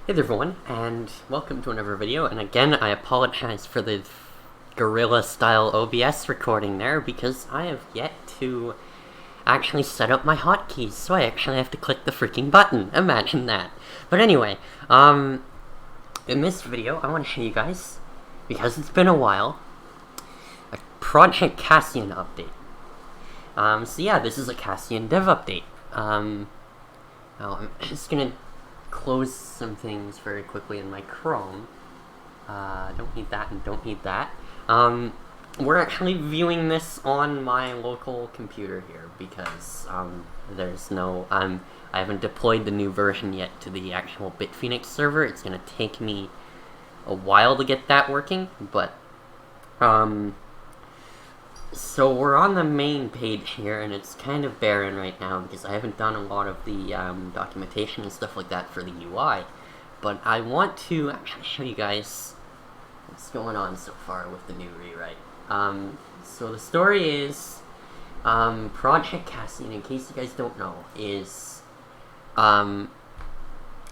Hey there everyone, and welcome to another video, and again I apologize for the guerrilla style OBS recording there, because I have yet to actually set up my hotkeys, so I actually have to click the freaking button. Imagine that. But anyway, in this video I want to show you guys, because it's been a while, a Project Cassian update. So yeah, this is a Cassian dev update. Now I'm just gonna close some things very quickly in my Chrome. Don't need that and don't need that. We're actually viewing this on my local computer here because there's no I haven't deployed the new version yet to the actual Bitfinex server. It's gonna take me a while to get that working, but so we're on the main page here, and it's kind of barren right now because I haven't done a lot of the documentation and stuff like that for the UI. But I want to actually show you guys what's going on so far with the new rewrite. So the story is, Project Cassian, in case you guys don't know, is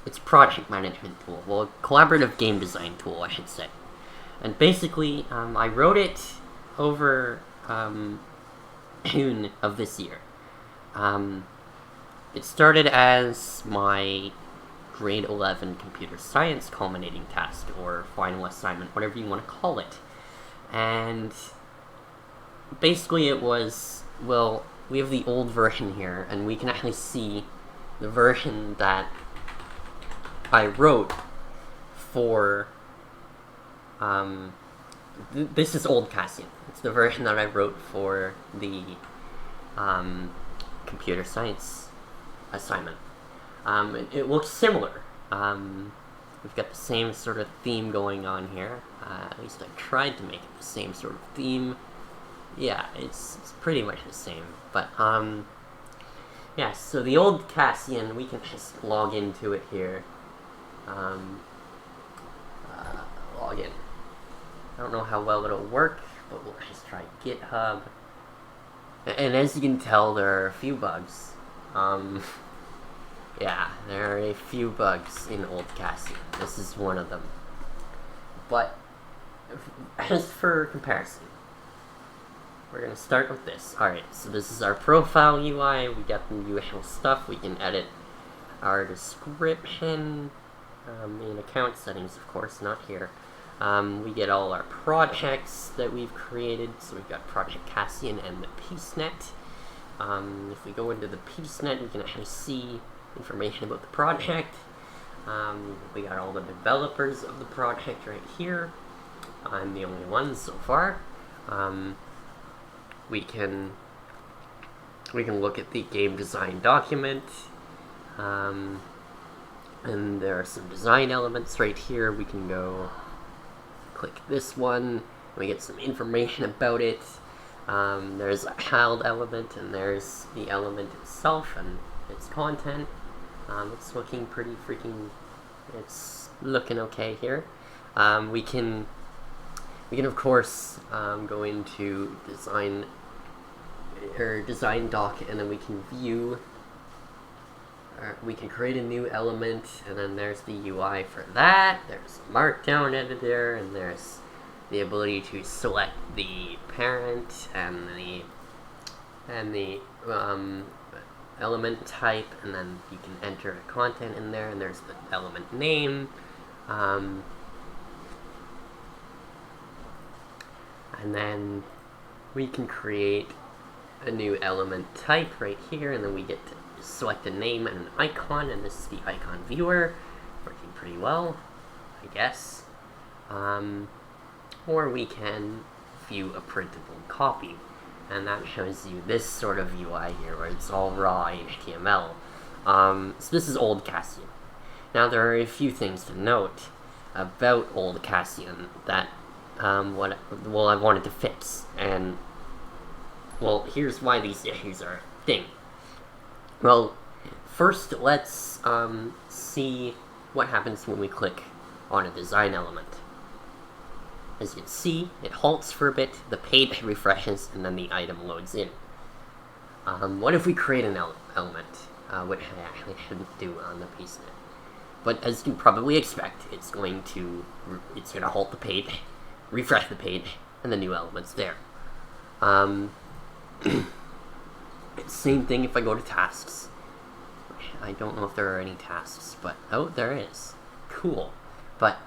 it's a project management tool. Well, a collaborative game design tool, I should say. And basically, I wrote it over June of this year. It started as my grade 11 computer science culminating task, or final assignment, whatever you want to call it. And basically it was, well, we have the old version here, and we can actually see the version that I wrote for, this is old Cassian. It's the version that I wrote for the computer science assignment. It looks similar. We've got the same sort of theme going on here. At least I tried to make it the same sort of theme. Yeah, it's pretty much the same. But, yeah, so the old Cassian, we can just log into it here. Log in. I don't know how well it'll work, but we'll just try GitHub. And as you can tell, there are a few bugs. Yeah, there are a few bugs in old Cassian. This is one of them. But, as for comparison, we're gonna start with this. Alright, so this is our profile UI. We got the usual stuff. We can edit our description in account settings, of course, not here. We get all our projects that we've created. So we've got Project Cassian and the Piecenet. If we go into the Piecenet, we can actually see information about the project. We got all the developers of the project right here. I'm the only one so far. We can look at the game design document. And there are some design elements right here. We can go click this one, and we get some information about it. There's a child element, and there's the element itself and its content. It's looking pretty freaking, it's looking okay here. We can of course go into design doc, and then we can view, we can create a new element, and then there's the UI for that. There's a markdown editor, and there's the ability to select the parent and the element type, and then you can enter content in there, and there's the element name. And then we can create a new element type right here, and then we get to select a name and an icon, and this is the icon viewer, working pretty well, I guess. Or we can view a printable copy, and that shows you this sort of UI here, where it's all raw HTML. So this is old Cassian. Now there are a few things to note about old Cassian that I wanted to fix, and well, here's why these issues are a thing. Well, first let's see what happens when we click on a design element. As you can see, it halts for a bit, the page refreshes, and then the item loads in. What if we create an element, which I actually shouldn't do on the Piecenet? But as you can probably expect, it's going to halt the page, refresh the page, and the new element's there. Same thing if I go to tasks. I don't know if there are any tasks, but oh, there is. Cool. But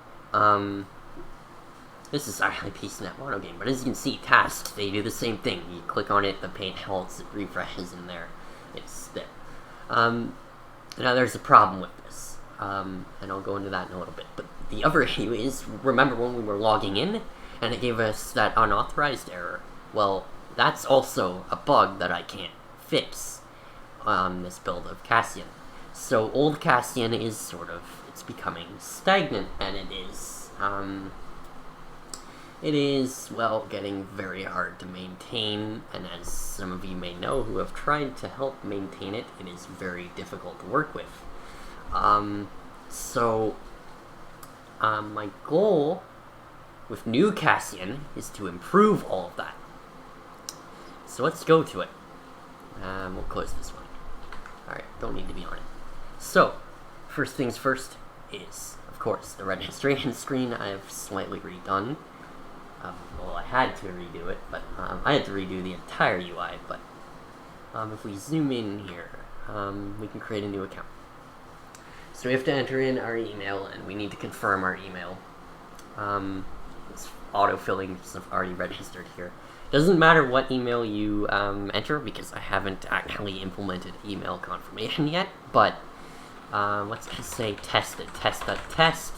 this is actually Piecenet Mono game, but as you can see, tasks, they do the same thing. You click on it, the page halts, it refreshes, and there, it's there. Now there's a problem with this, and I'll go into that in a little bit. But the other issue is, remember when we were logging in, and it gave us that unauthorized error? Well, that's also a bug that I can't fix on this build of Cassian. So old Cassian is it's becoming stagnant, and it is, well, getting very hard to maintain, and as some of you may know who have tried to help maintain it, it is very difficult to work with. My goal with new Cassian is to improve all of that. So let's go to it. We'll close this one. Alright, don't need to be on it. So, first things first is, of course, the registration screen I have slightly redone. Well, I had to redo it, but I had to redo the entire UI, but if we zoom in here, we can create a new account. So we have to enter in our email, and we need to confirm our email. It's auto-filling because I've already registered here. Doesn't matter what email you enter, because I haven't actually implemented email confirmation yet, but let's just say test at test,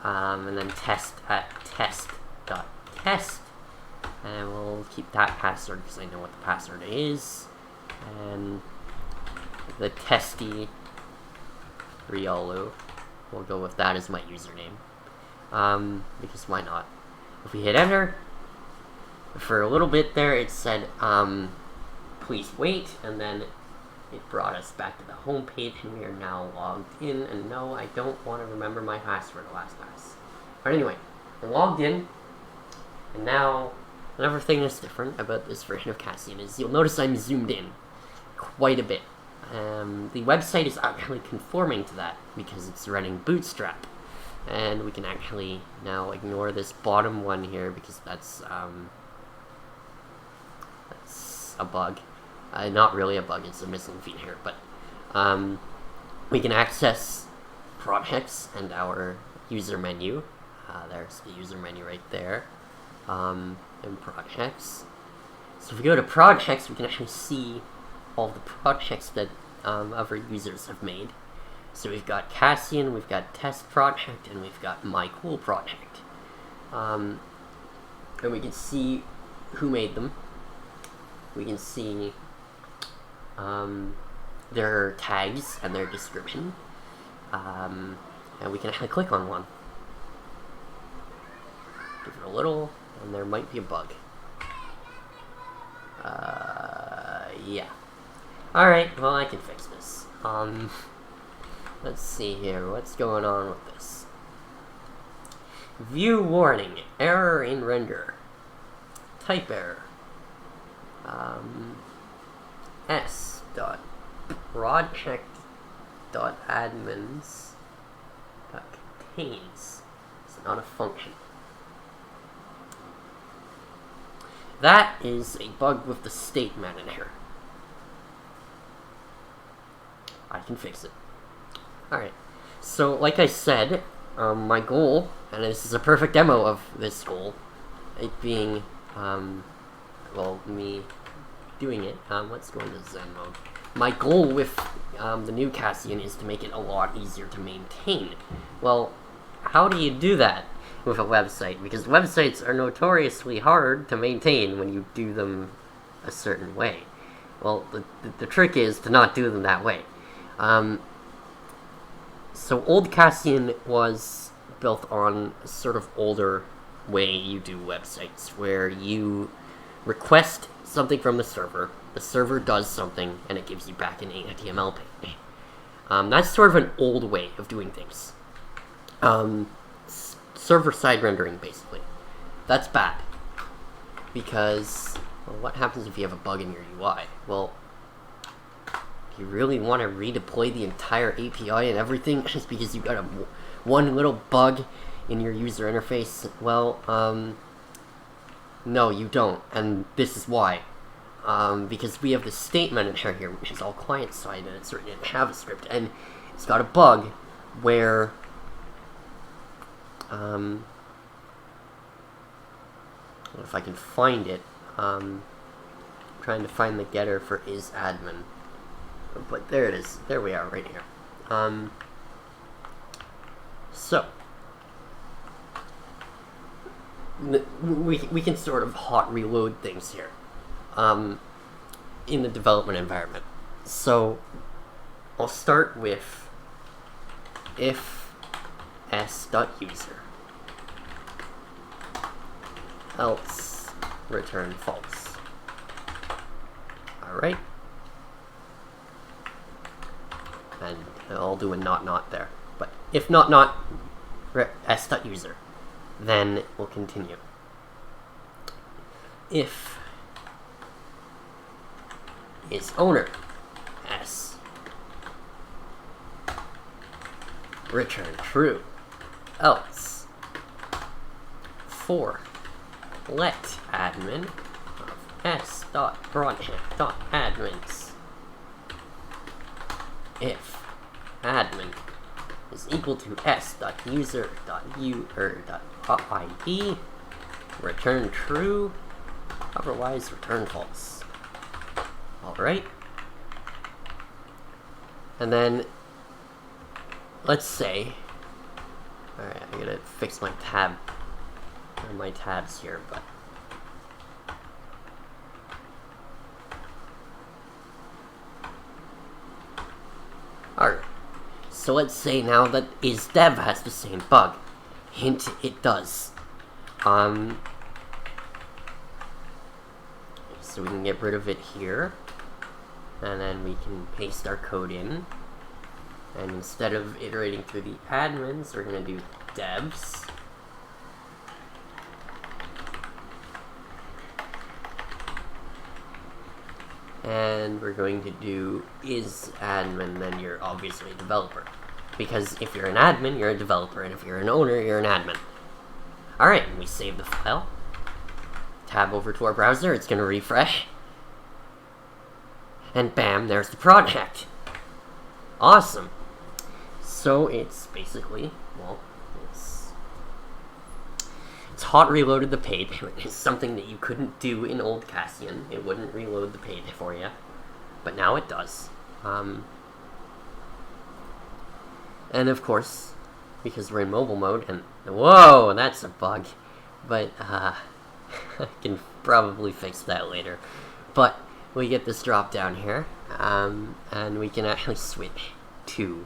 and then test at test.test, and we'll keep that password because I know what the password is, and the testy Riolu, we'll go with that as my username, because why not? If we hit enter, for a little bit there it said, please wait, and then it brought us back to the home page, and we are now logged in, and no, I don't want to remember my password last pass. But anyway, we're logged in, and now, another thing that's different about this version of Cassian is you'll notice I'm zoomed in quite a bit. The website is actually conforming to that because it's running Bootstrap, and we can actually now ignore this bottom one here because that's a bug. Not really a bug, it's a missing feed here, but we can access projects and our user menu. There's the user menu right there, and projects. So if we go to projects, we can actually see all the projects that other users have made. So we've got Cassian, we've got test project, and we've got my cool project. And we can see who made them. We can see their tags and their description, and we can actually click on one. Give it a little, and there might be a bug. Yeah. Alright, well, I can fix this. Let's see here, what's going on with this? View warning, error in render. Type error. s.project.admins.contains. It's not a function. That is a bug with the state manager. I can fix it. Alright, so like I said, my goal, and this is a perfect demo of this goal, it being, well, me doing it, let's go into Zen mode. My goal with the new Cassian is to make it a lot easier to maintain. Well, how do you do that with a website? Because websites are notoriously hard to maintain when you do them a certain way. Well, the trick is to not do them that way. So old Cassian was built on a sort of older way you do websites, where you request something from the server does something, and it gives you back an HTML page. That's sort of an old way of doing things. Server-side rendering, basically. That's bad. Because, well, what happens if you have a bug in your UI? Well, you really want to redeploy the entire API and everything just because you got one little bug in your user interface? Well, no, you don't, and this is why. Because we have the statement in here, which is all client-side, and it's written in JavaScript, and it's got a bug where, if I can find it, I'm trying to find the getter for isAdmin, but there it is, there we are, right here. So, we can sort of hot reload things here. In the development environment. So I'll start with if s.user else return false. Alright. And I'll do a not there. But if not s.user, then we'll continue. If is owner s return true, else for let admin of s.project.admins if admin is equal to s.user.id return true, otherwise return false. Alright, and then let's say, alright, I'm gonna fix my tabs here, but alright, so let's say now that isDev has the same bug. Hint, it does. So we can get rid of it here. And then we can paste our code in. And instead of iterating through the admins, we're going to do devs. And we're going to do isAdmin, then you're obviously a developer. Because if you're an admin, you're a developer. And if you're an owner, you're an admin. Alright, we save the file. Tab over to our browser, it's going to refresh. And bam, there's the project. Awesome. So it's basically, well, it's hot reloaded the page, which is something that you couldn't do in old Cassian. It wouldn't reload the page for you, but now it does. And of course, because we're in mobile mode, and whoa, that's a bug. But I can probably fix that later. But we get this drop down here, and we can actually switch to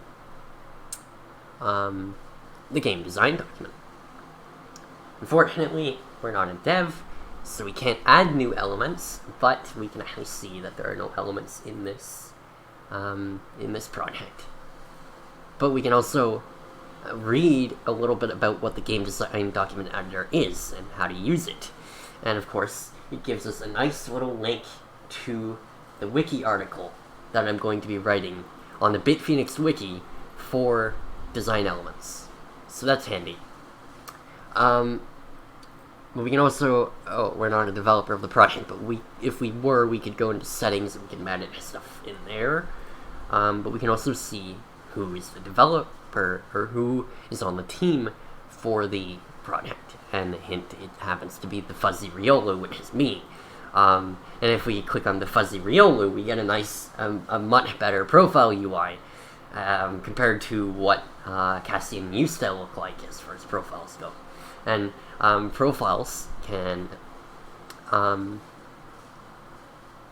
the game design document. Unfortunately, we're not a dev, so we can't add new elements, but we can actually see that there are no elements in this project. But we can also read a little bit about what the game design document editor is and how to use it. And of course, it gives us a nice little link to the wiki article that I'm going to be writing on the Bitphoenix wiki for design elements. So that's handy. But we can also, we're not a developer of the project, but if we were, we could go into settings and we can manage stuff in there. But we can also see who is the developer, or who is on the team for the project. And hint, it happens to be the fuzzy Riolu, which is me. And if we click on the fuzzy Riolu, we get a nice, a much better profile UI, compared to what Cassian used to look like as far as profiles go. And profiles can,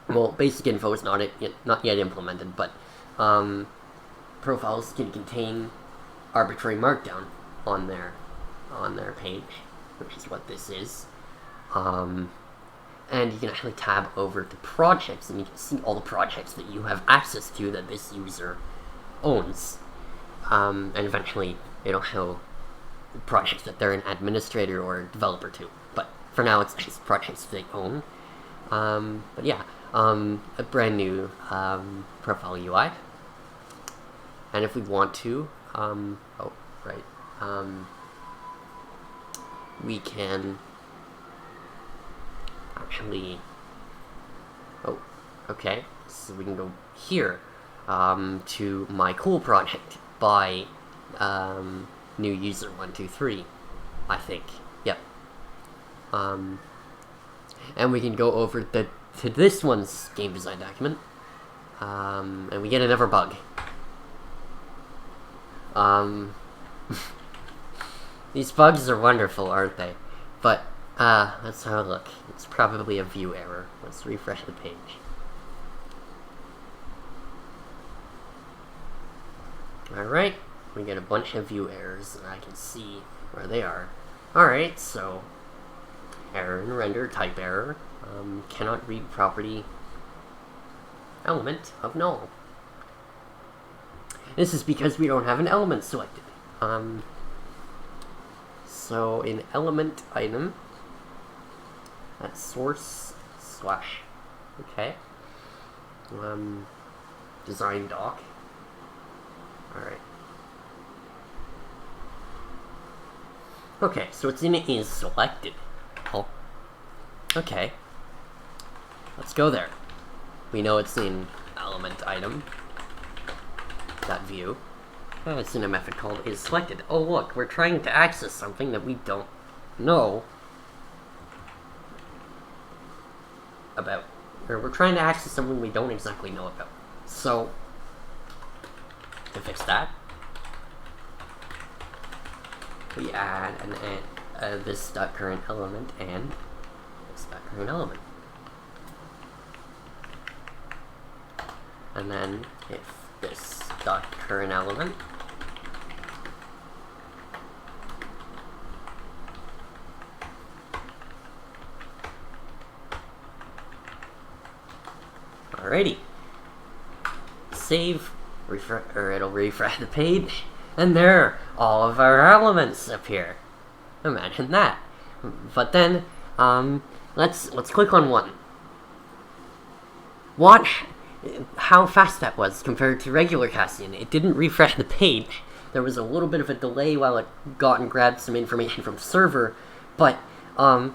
well, basic info is not yet implemented, but profiles can contain arbitrary markdown on their page, which is what this is. And you can actually tab over to projects, and you can see all the projects that you have access to that this user owns. And eventually, it'll show projects that they're an administrator or developer to. But for now, it's just projects they own. But yeah, a brand new profile UI. And if we want to, we can actually, so we can go here to my cool project by new user 123, I think. Yep. And we can go over to this one's game design document, and we get another bug. These bugs are wonderful, aren't they? But let's have a look. It's probably a Vue error. Let's refresh the page. Alright, we get a bunch of Vue errors, and I can see where they are. Alright, so error in render, type error, cannot read property element of null. This is because we don't have an element selected. So in element item, that's source slash, design doc. Alright. Okay, so it's in is selected. Oh. Okay. Let's go there. We know it's in element item. That view. It's in a method called is selected. Oh look, we're trying to access something that we don't know about. Or we're trying to access something we don't exactly know about. So, to fix that, we add this .current element and this .current element. And then if this .current element alrighty, save, it'll refresh the page, and there all of our elements appear. Imagine that. But then let's click on one. Watch how fast that was compared to regular Cassian. It didn't refresh the page. There was a little bit of a delay while it got and grabbed some information from the server, but other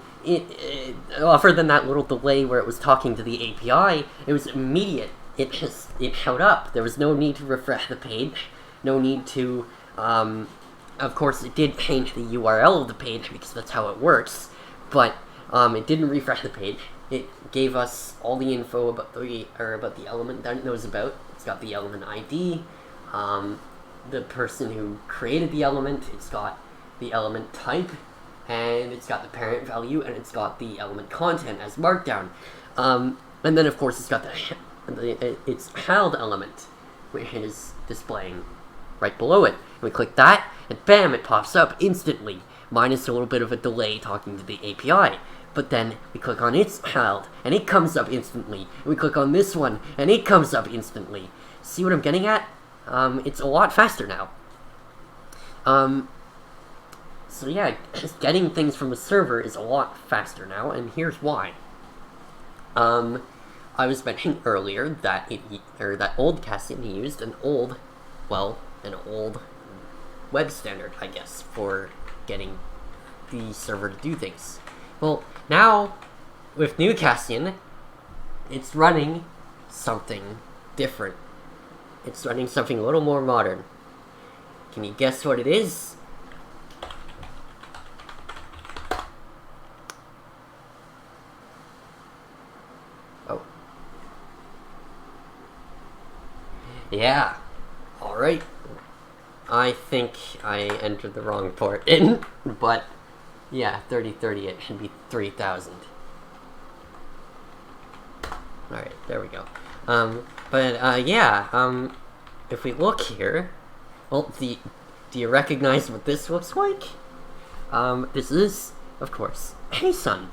than that little delay where it was talking to the API, it was immediate. It showed up. There was no need to refresh the page. No need to, of course it did change the URL of the page because that's how it works, but it didn't refresh the page. It gave us all the info about the element that it knows about. It's got the element ID, the person who created the element, it's got the element type, and it's got the parent value, and it's got the element content as markdown. And then of course it's got its child element, which is displaying right below it. And we click that, and bam, it pops up instantly, minus a little bit of a delay talking to the API. But then we click on its child, and it comes up instantly. And we click on this one, and it comes up instantly. See what I'm getting at? It's a lot faster now. So yeah, just getting things from the server is a lot faster now, and here's why. I was mentioning earlier that that old Cassian used an old web standard, I guess, for getting the server to do things. Well, now, with new Cassian, it's running something different. It's running something a little more modern. Can you guess what it is? Oh. Yeah. Alright. I think I entered the wrong port in, but yeah, 3030, it should be 3000. Alright, there we go. If we look here, well, do you recognize what this looks like? This is, of course, JSON.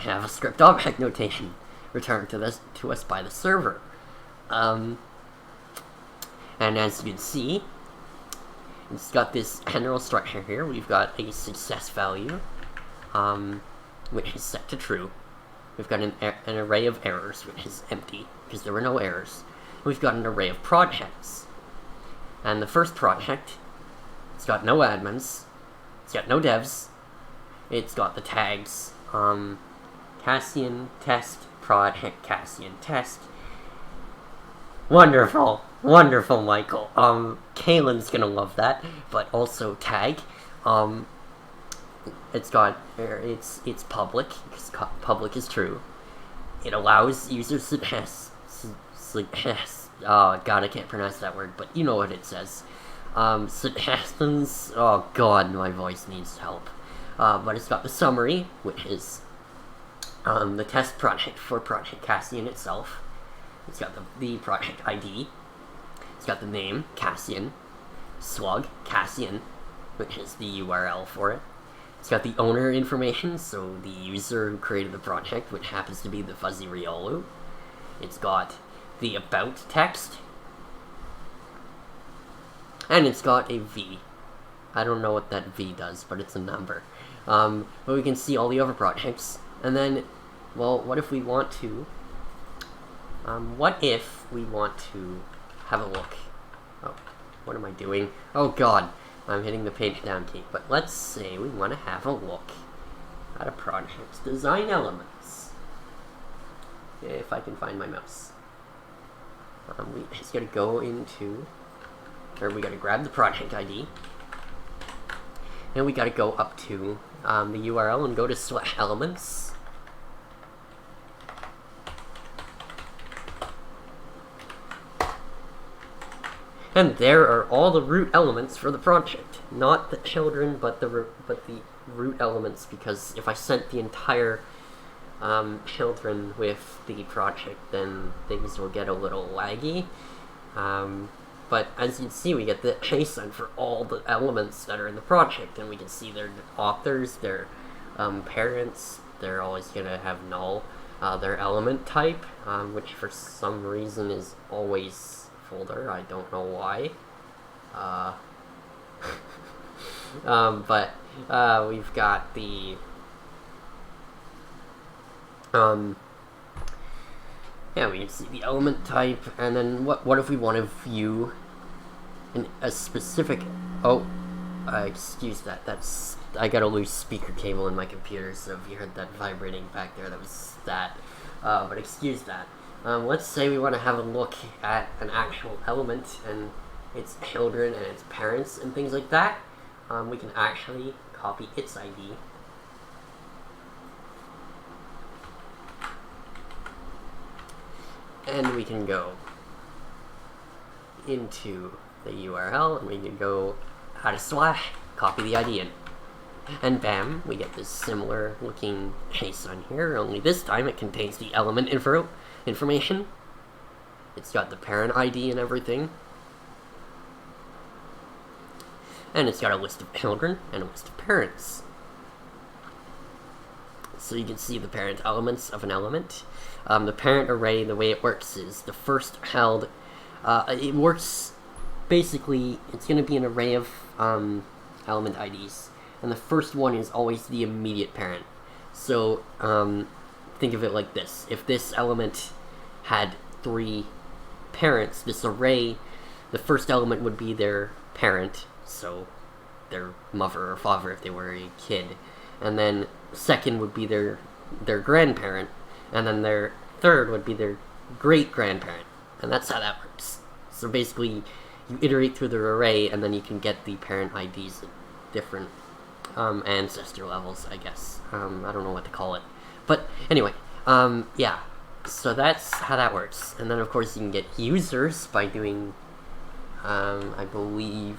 JavaScript object notation returned to us by the server. And as you can see, it's got this general structure here. We've got a success value, which is set to true. We've got an array of errors, which is empty, because there were no errors. We've got an array of projects. And the first project, it's got no admins, it's got no devs, it's got the tags, Cassian test, project Cassian test. Wonderful, wonderful, Michael. Kaylin's gonna love that, but also tag. It's got, it's public, because public is true. It allows users to test, oh god, I can't pronounce that word, but you know what it says. Suggestions, oh god, my voice needs help. But it's got the summary, which is the test project for Project Cassian itself. It's got the project ID. It's got the name, Cassian. Slug, Cassian, which is the URL for it. It's got the owner information, so the user who created the project, which happens to be the fuzzy Riolu. It's got the about text. And it's got a V. I don't know what that V does, but it's a number. But we can see all the other projects. And then, well, what if we want to... what if we want to have a look? Oh, what am I doing? Oh god, I'm hitting the page down key. But let's say we want to have a look at a project's design elements. If I can find my mouse. We just gotta go into... Or we gotta grab the project ID. And we gotta go up to the URL and go to /elements. And there are all the root elements for the project. Not the children, but the root elements, because if I sent the entire children with the project, then things will get a little laggy. But as you can see, we get the JSON for all the elements that are in the project, and we can see their authors, their parents. They're always going to have null. Their element type, which for some reason is always folder. I don't know why. But we've got the yeah, we can see the element type, and then what if we want to view a specific... Oh, excuse that. That's... I got a loose speaker cable in my computer, so if you heard that vibrating back there, that was that. But excuse that. Let's say we want to have a look at an actual element, and its children and its parents and things like that. We can actually copy its ID. And we can go into the URL, and we can go add a slash, copy the ID in. And bam, we get this similar looking JSON here, only this time it contains the element information. It's got the parent ID and everything. And it's got a list of children and a list of parents. So you can see the parent elements of an element. The parent array, the way it works is the first held, it works, basically, it's going to be an array of element IDs, and the first one is always the immediate parent. So think of it like this. If this element had 3 parents, this array, the first element would be their parent, so their mother or father if they were a kid, and then second would be their grandparent, and then their third would be their great-grandparent. And that's how that works. So basically, you iterate through the array, and then you can get the parent IDs at different ancestor levels, I guess. I don't know what to call it. But anyway, yeah. So that's how that works. And then, of course, you can get users by doing, I believe,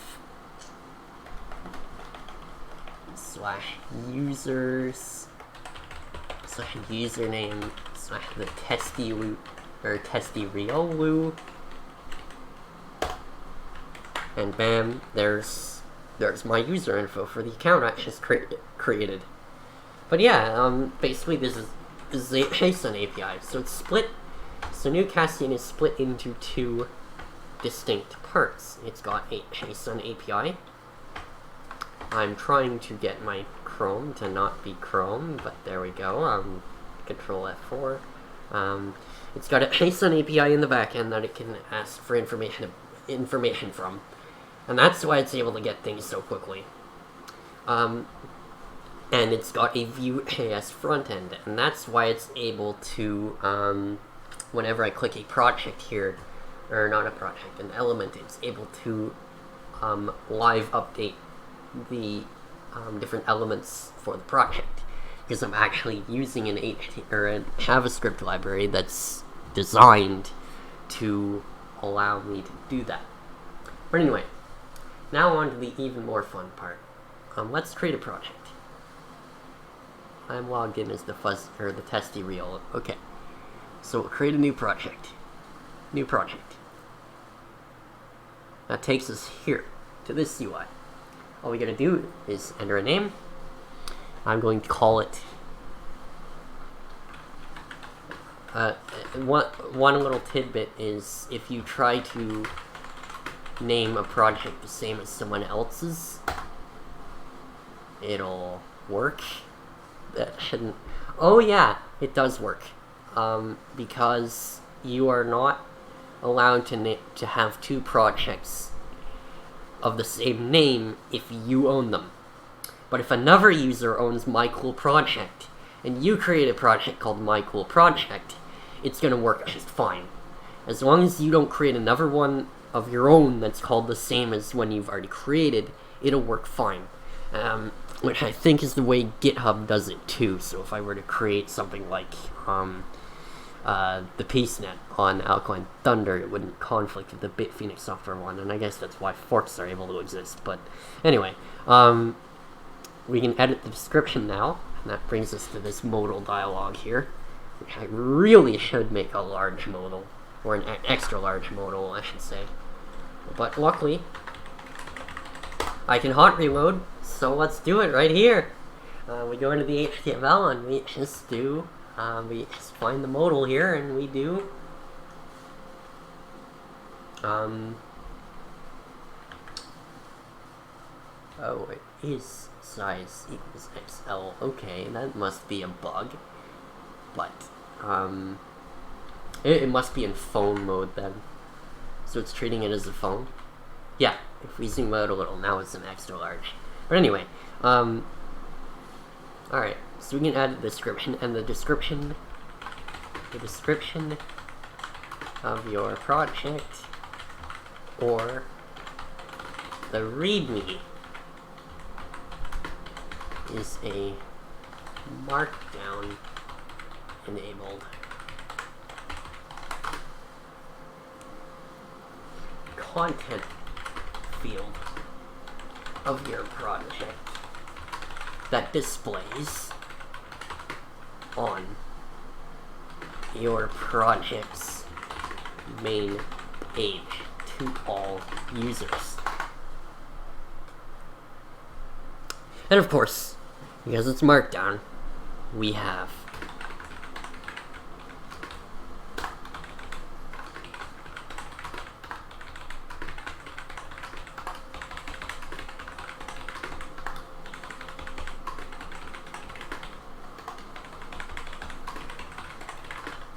/users, /username, / the testy Riolu, and bam, there's my user info for the account I just created. But yeah, basically this is a JSON API, so it's split. So new Cassian is split into 2 distinct parts. It's got a JSON API. I'm trying to get my Chrome to not be Chrome, but there we go. Control F4. It's got a JSON API in the backend that it can ask for information from, and that's why it's able to get things so quickly. And it's got a Vue.js front end, and that's why it's able to, whenever I click a project here, or not a project, an element, it's able to live update the different elements for the project, because I'm actually using a JavaScript library that's designed to allow me to do that. But anyway, now on to the even more fun part. Let's create a project. I'm logged in as the testy real. Okay, so we'll create a new project. New project. That takes us here to this UI. All we gotta do is enter a name. I'm going to call it one little tidbit is if you try to name a project the same as someone else's, it'll work. That shouldn't. Oh yeah, it does work. Because you are not allowed to have two projects of the same name if you own them. But if another user owns My Cool Project, and you create a project called My Cool Project, it's gonna work just fine. As long as you don't create another one of your own that's called the same as one you've already created, it'll work fine. Which I think is the way GitHub does it too. So if I were to create something like the Piecenet on Alkaline Thunder, it wouldn't conflict with the Bitphoenix software one, and I guess that's why forks are able to exist. But anyway, we can edit the description now, and that brings us to this modal dialog here, which I really should make a large modal, or an extra large modal, I should say. But luckily, I can hot reload, so let's do it right here. We go into the HTML and we just do, we just find the modal here and we do, oh, it is size equals XL. Okay, that must be a bug, but it must be in phone mode then. So it's treating it as a phone. Yeah, if we zoom out a little, now it's an extra large. But anyway, alright, so we can add a description, and the description of your project, or the README, is a markdown enabled content field of your project that displays on your project's main page to all users. And of course, because it's markdown, we have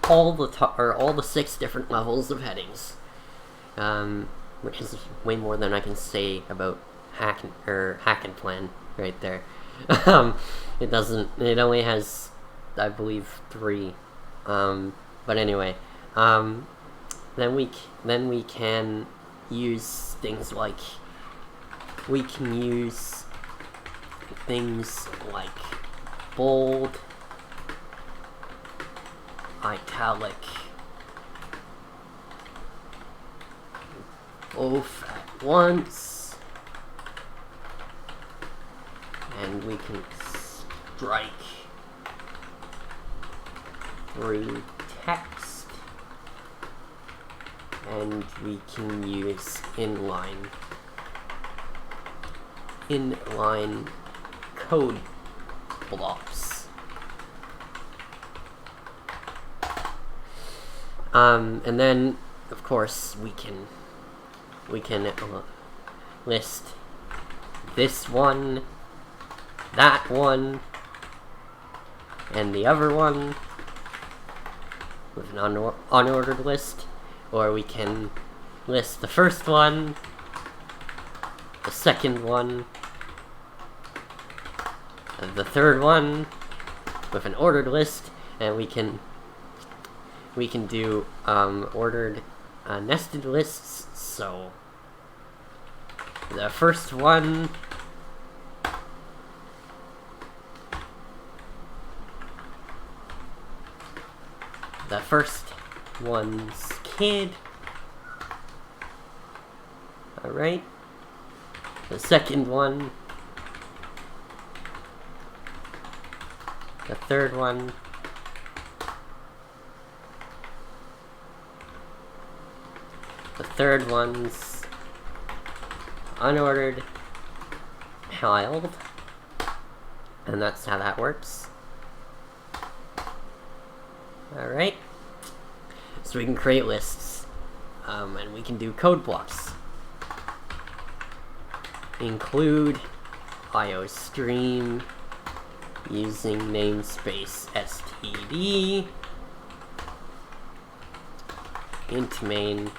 all the 6 different levels of headings, which is way more than I can say about hack and plan right there. It only has, I believe, 3. But anyway, then we can use things like, bold, italic, both at once, and we can strike through text, and we can use inline code blocks. And then, of course, we can list this one, that one, and the other one, with an unordered list, or we can list the first one, the second one, and the third one with an ordered list, and we can do ordered nested lists. So the first one, the first one's kid. Alright. The second one. The third one. The third one's unordered child. And that's how that works. Alright. So we can create lists. And we can do code blocks. Include iostream using namespace std int main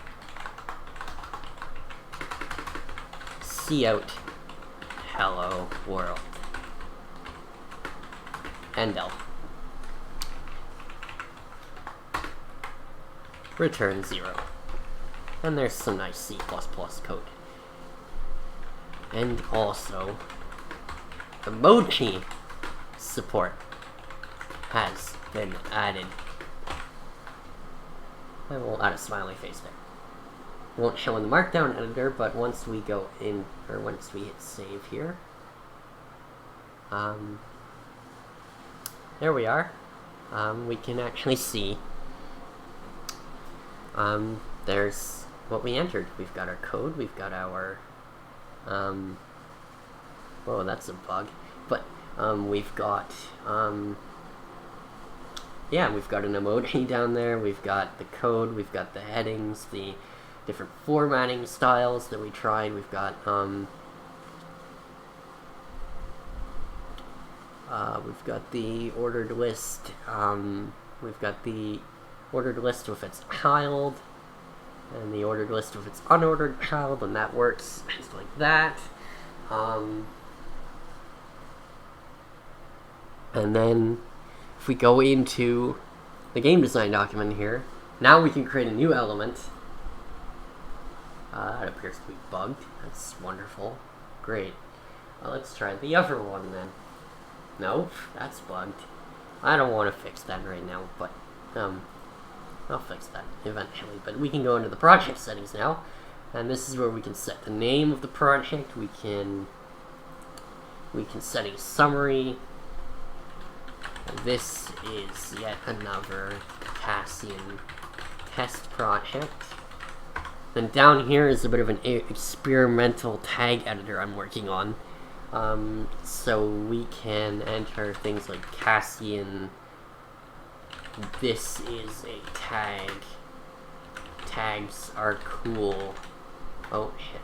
cout hello world end L. Return 0. And there's some nice C++ code. And also, emoji support has been added. I will add a smiley face there. It won't show in the Markdown editor, but once we go in, or once we hit save here, there we are. We can actually see there's what we entered. We've got our code, we've got our whoa, that's a bug. But we've got yeah, we've got an emoji down there, we've got the code, we've got the headings, the different formatting styles that we tried, we've got the ordered list, we've got the ordered list with its child, and the ordered list with its unordered child, and that works just like that. And then if we go into the game design document here, now we can create a new element. That appears to be bugged. That's wonderful. Great. Let's try the other one then. Nope, that's bugged. I don't want to fix that right now, but I'll fix that eventually. But we can go into the project settings now, and this is where we can set the name of the project. We can set a summary. This is yet another Cassian test project. Then down here is a bit of an experimental tag editor I'm working on. So we can enter things like Cassian. This is a tag. Tags are cool. Oh shit.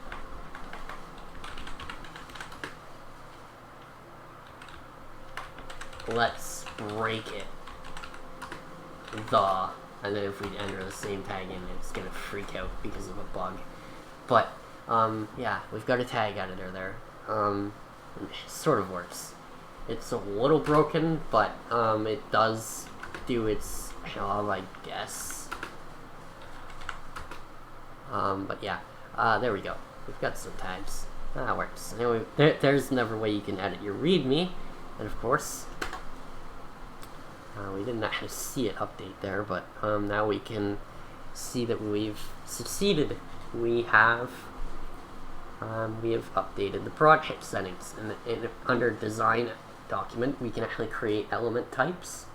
Let's break it. And then if we enter the same tag in, it's gonna freak out because of a bug. But, yeah, we've got a tag editor there. It sort of works. It's a little broken, but, it does do its job, I guess. But yeah, there we go. We've got some tags. That works. Anyway, there's another way you can edit your README, and of course, we didn't actually see it update there, but now we can see that we've succeeded. We have updated the project settings, and under design document, we can actually create element types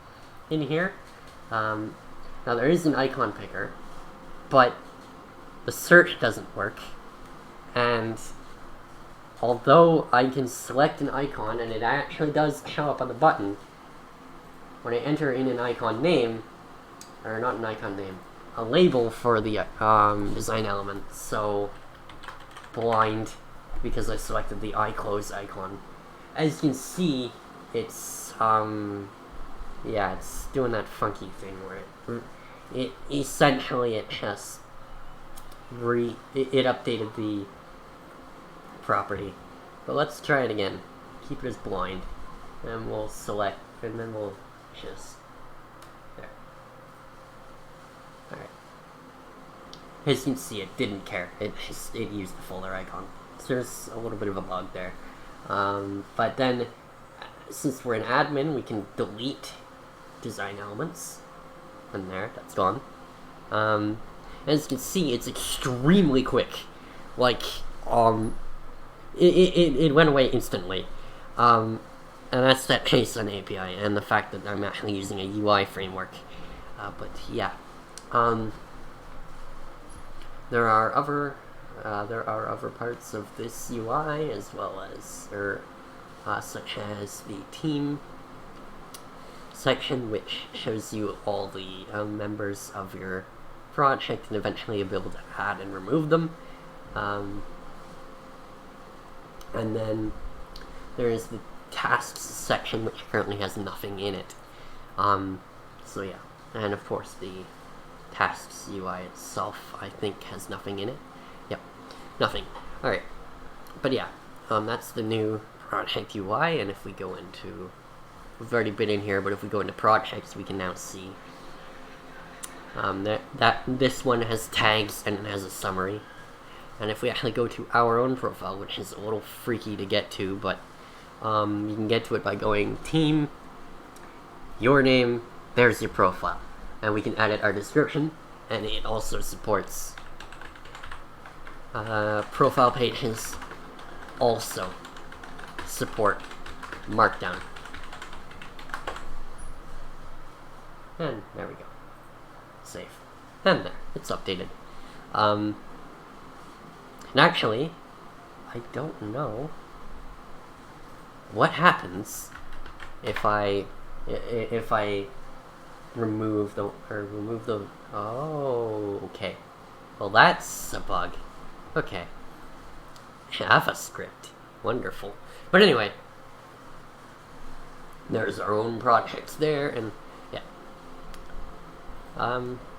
in here. Now there is an icon picker, but the search doesn't work, and although I can select an icon and it actually does show up on the button, when I enter in an icon name, or not an icon name, a label for the design element, so blind, because I selected the iClose icon. As you can see, it's yeah, it's doing that funky thing where essentially it has it updated the property. But let's try it again. Keep it as blind, and we'll select, and then we'll just there. All right. As you can see, it didn't care. It used the folder icon. So there's a little bit of a bug there. But then, since we're an admin, we can delete design elements. And there, that's gone. As you can see, it's extremely quick. Like, it went away instantly. And that's that JSON API, and the fact that I'm actually using a UI framework. But yeah. There are other parts of this UI as well as, such as the team section, which shows you all the members of your project, and eventually you'll be able to add and remove them. And then there is the tasks section, which currently has nothing in it. So yeah, and of course the tasks UI itself, I think, has nothing in it. Yep, nothing. Alright, but yeah, that's the new project UI, and if we go into, we've already been in here, but if we go into projects, we can now see that this one has tags and it has a summary. And if we actually go to our own profile, which is a little freaky to get to, but you can get to it by going team, your name, there's your profile. And we can edit our description, and it also supports profile pages also support Markdown. And there we go. Save. And there, it's updated. And actually, I don't know what happens if I remove the oh, okay. Well, that's a bug. Okay. JavaScript. Wonderful. But anyway, there's our own projects there, and yeah.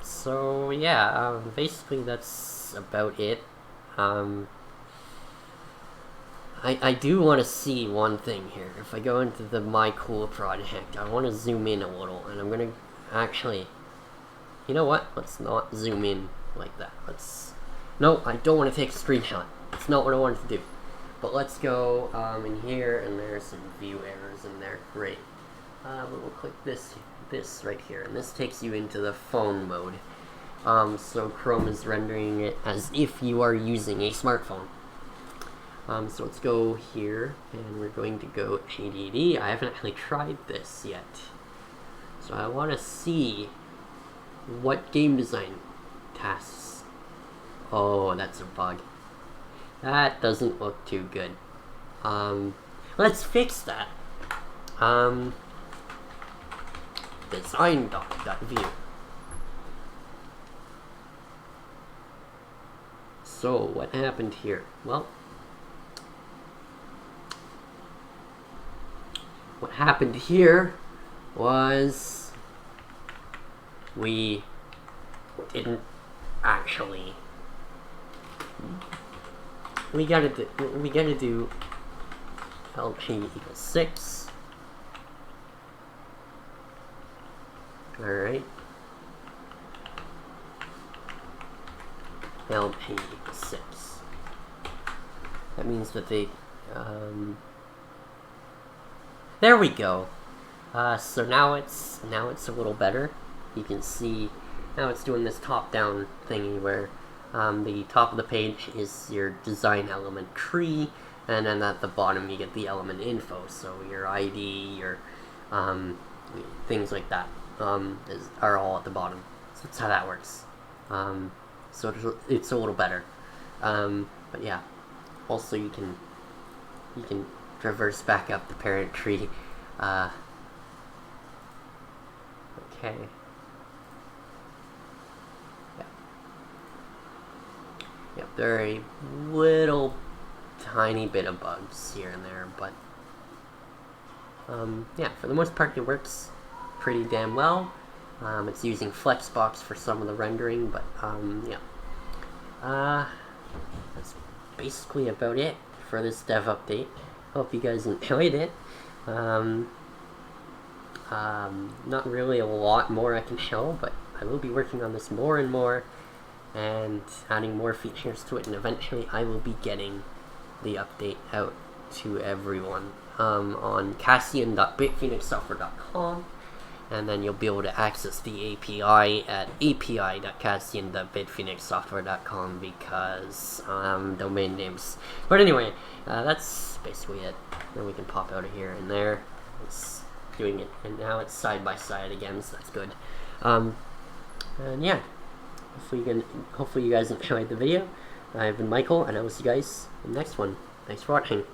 So yeah, basically that's about it. I do want to see one thing here. If I go into the My Cool project, I want to zoom in a little, and I'm gonna actually, you know what? Let's not zoom in like that. No, I don't want to take a screenshot. It's not what I wanted to do. But let's go in here, and there's some view errors in there. Great. But we'll click this right here, and this takes you into the phone mode. So Chrome is rendering it as if you are using a smartphone. So let's go here, and we're going to go ADD. I haven't actually tried this yet. So I want to see what game design tasks. Oh, that's a bug. That doesn't look too good. Let's fix that. Design.view. So what happened here? Well, what happened here was we didn't actually. We gotta do LP equals 6. Alright. LP equals 6. That means that they there we go. So now it's a little better. You can see now it's doing this top-down thingy where the top of the page is your design element tree, and then at the bottom you get the element info. So your ID, your things like that are all at the bottom. So that's how that works. So it's a little better. But yeah, also you can traverse back up the parent tree. Okay. Yep, there are a little tiny bit of bugs here and there, but yeah, for the most part it works pretty damn well. It's using Flexbox for some of the rendering, but yeah. That's basically about it for this dev update. Hope you guys enjoyed it. Not really a lot more I can show, but I will be working on this more and more and adding more features to it, and eventually I will be getting the update out to everyone on Cassian.bitphoenixsoftware.com, and then you'll be able to access the API at api.cassian.bitphoenixsoftware.com because domain names. But anyway, that's basically it. Then we can pop out of here and there. It's doing it, and now it's side by side again, so that's good. And yeah, hopefully you guys enjoyed the video. I've been Michael, and I will see you guys in the next one. Thanks for watching.